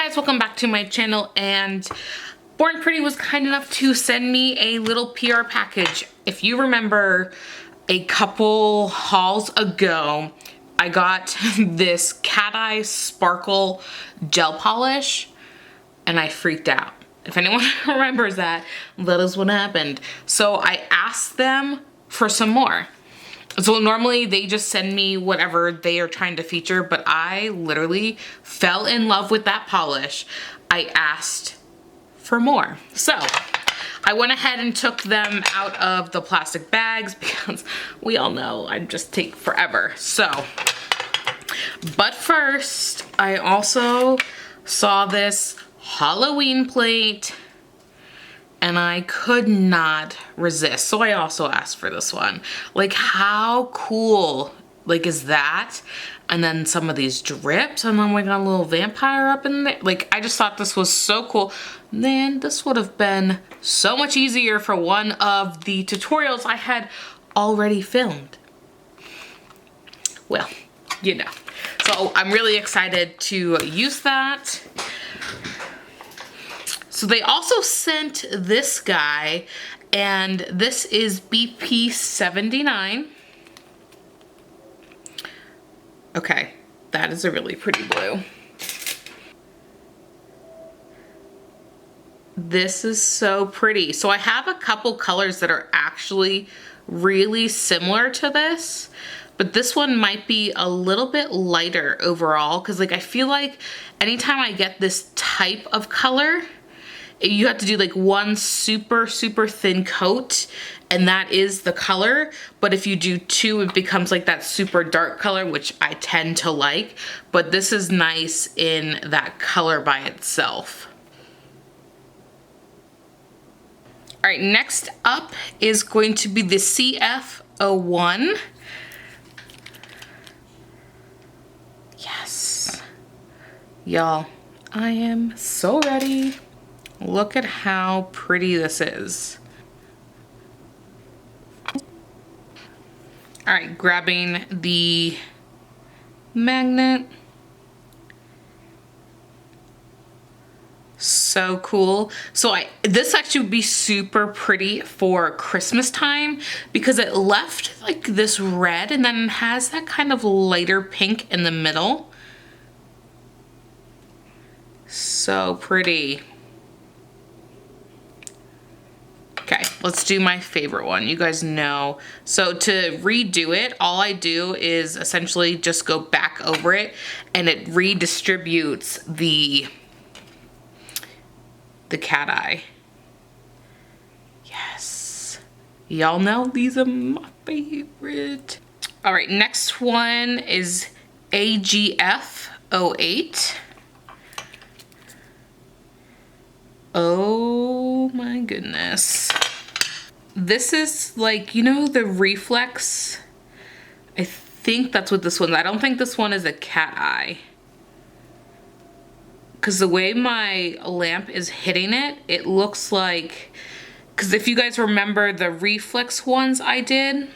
guys, welcome back to my channel, and Born Pretty was kind enough to send me a little PR package. If you remember a couple hauls ago, I got this CATEYE Sparkle Gel Polish and I freaked out. If anyone remembers that, that is what happened. So I asked them for some more. So normally they just send me whatever they are trying to feature, but I literally fell in love with that polish. I asked for more. So I went ahead and took them out of the plastic bags because we all know I just take forever. So, but first I also saw this Halloween plate and I could not resist. So I also asked for this one. Like, how cool, like, is that? And then some of these drips, and then we got a little vampire up in there. Like, I just thought this was so cool. Man, this would have been so much easier for one of the tutorials I had already filmed. Well, you know. So I'm really excited to use that. So they also sent this guy, and this is BP 79. Okay, that is a really pretty blue. This is so pretty. So I have a couple colors that are actually really similar to this, but this one might be a little bit lighter overall, because like I feel like anytime I get this type of color, you have to do like one super thin coat, and that is the color. But if you do two, it becomes like that super dark color, which I tend to like. But this is nice in that color by itself. All right, next up is going to be the CF01. Yes. Y'all, I am so ready. Look at how pretty this is. All right, grabbing the magnet. So cool. So this actually would be super pretty for Christmas time because it left like this red and then has that kind of lighter pink in the middle. So pretty. Okay, let's do my favorite one. You guys know. So to redo it, all I do is essentially just go back over it and it redistributes the CATEYE. Yes. Y'all know these are my favorite. All right, next one is AGF08. Oh my goodness. This is like, you know, the reflex. I think that's what this one is. I don't think this one is a CATEYE. Because the way my lamp is hitting it, it looks like, because if you guys remember the reflex ones I did,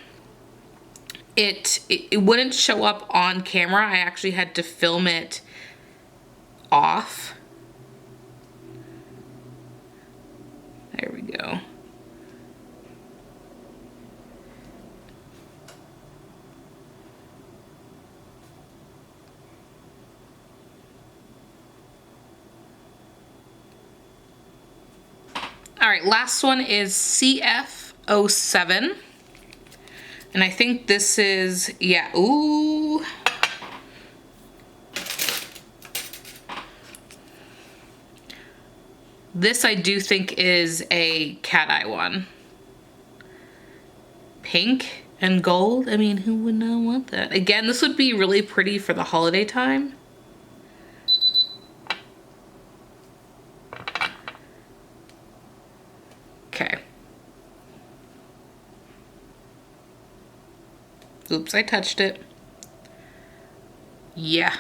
it wouldn't show up on camera. I actually had to film it off. There we go. All right, last one is CF07. And I think this is, yeah, ooh. This I do think is a CATEYE one. Pink and gold. I mean, who would not want that? Again, this would be really pretty for the holiday time. Okay. Oops, I touched it. Yeah,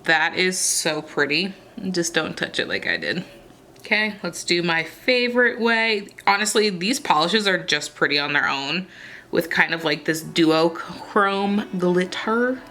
that is so pretty. Just don't touch it like I did. Okay, let's do my favorite way. Honestly, these polishes are just pretty on their own with kind of like this duochrome glitter.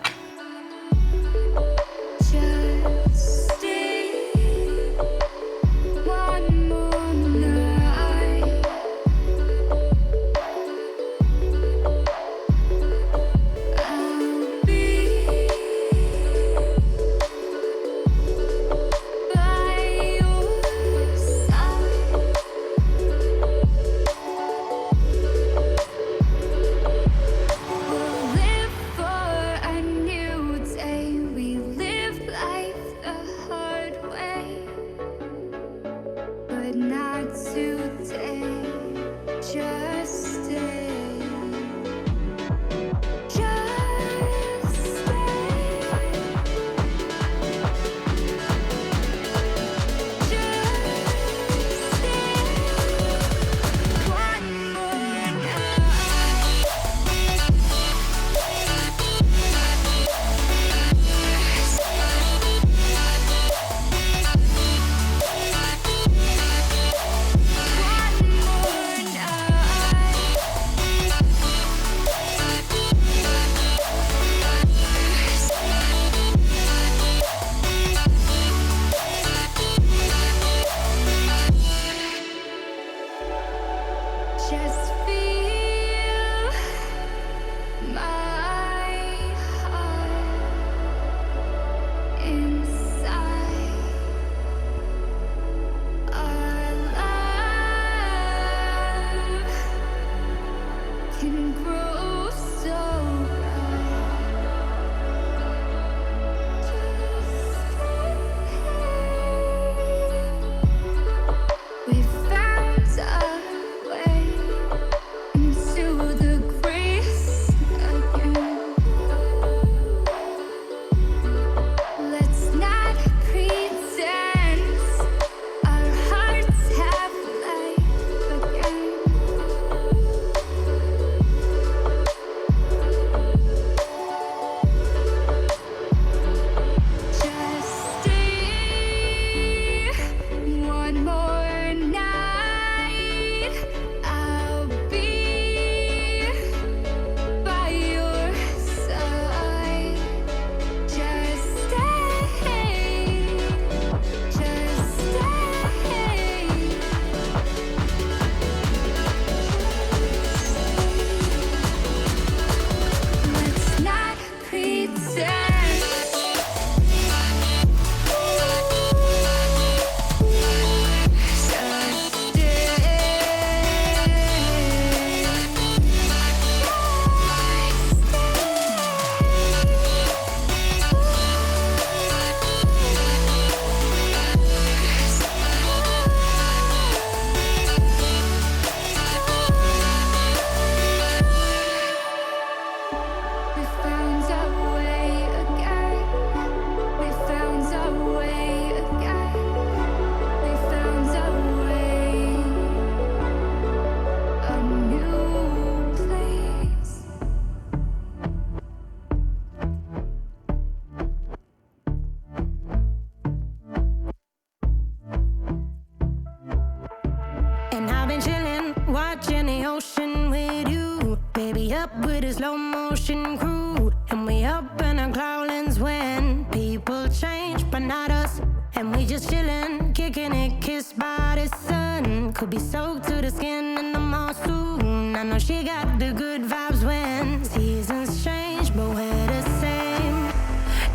wearing cloudlands when people change, but not us. And we just chillin', kicking it, kissed by the sun. Could be soaked to the skin in the mall soon. I know she got the good vibes when seasons change, but we're the same.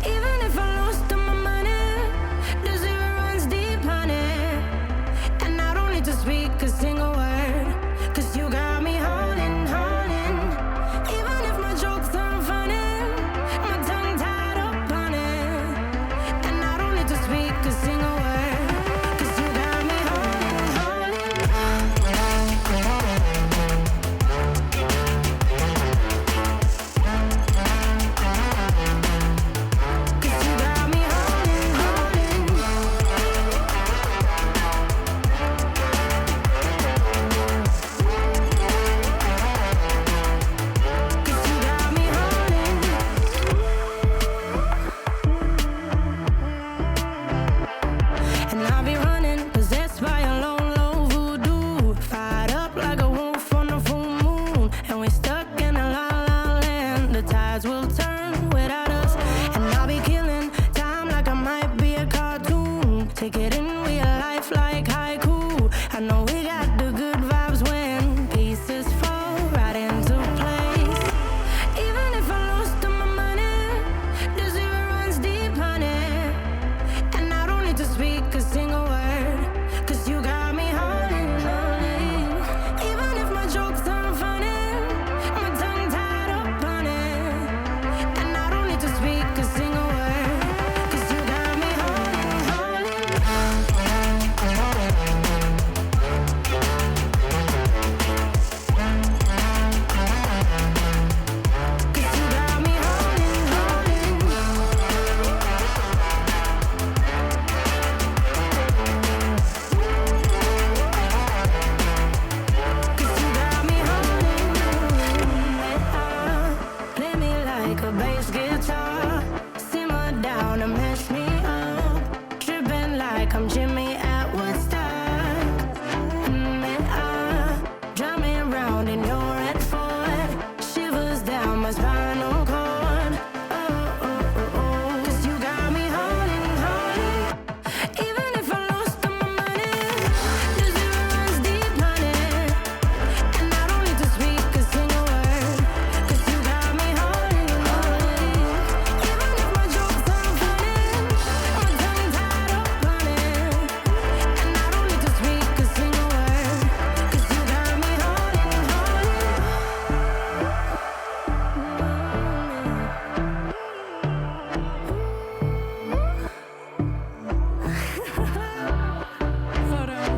Even if I lost all my money, the zero runs deep, honey. And I don't need to speak a single word, 'cause you got me holding, holding. Even if my jokes aren't funny, my tongue tied up on it. And I don't need to speak a single word, 'cause you got me holding, holding. 'Cause you got me holding, holding. 'Cause you got me holding. And I'll be running, possessed by a low, low voodoo. Fired up like a wolf on a full moon. And we're stuck in a la la land. The tides will turn without us. And I'll be killing time like I might be a cartoon. Take it in real life like haiku. I know we got the good vibes when pieces fall right into place. Even if I lost all my money, the zero runs deep, honey. And I don't need to speak a single word, 'cause you got me holding, holding. Even if my jokes aren't funny, my tongue tied up on it. And I don't need to speak a single word, 'cause you got me holding, holding. 'Cause you got me holding, holding. 'Cause you got me holding. Play me like a bass guitar, simmer down and mash me up, tripping like I'm Jimmy at Woodstock. Drumming round in your red Ford, shivers down my spinal cord. Oh, oh, oh, oh. 'Cause you got me holding, holding. Even if I lost all my money, the zero runs deep, honey. And I don't need to speak a single word, 'cause you got me holding, holding. Even if my jokes aren't funny, my tongue tied up on it. And I don't need to speak a single word, 'cause you got me holding, holding. Hold on.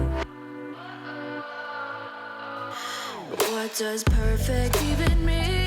What does perfect even mean?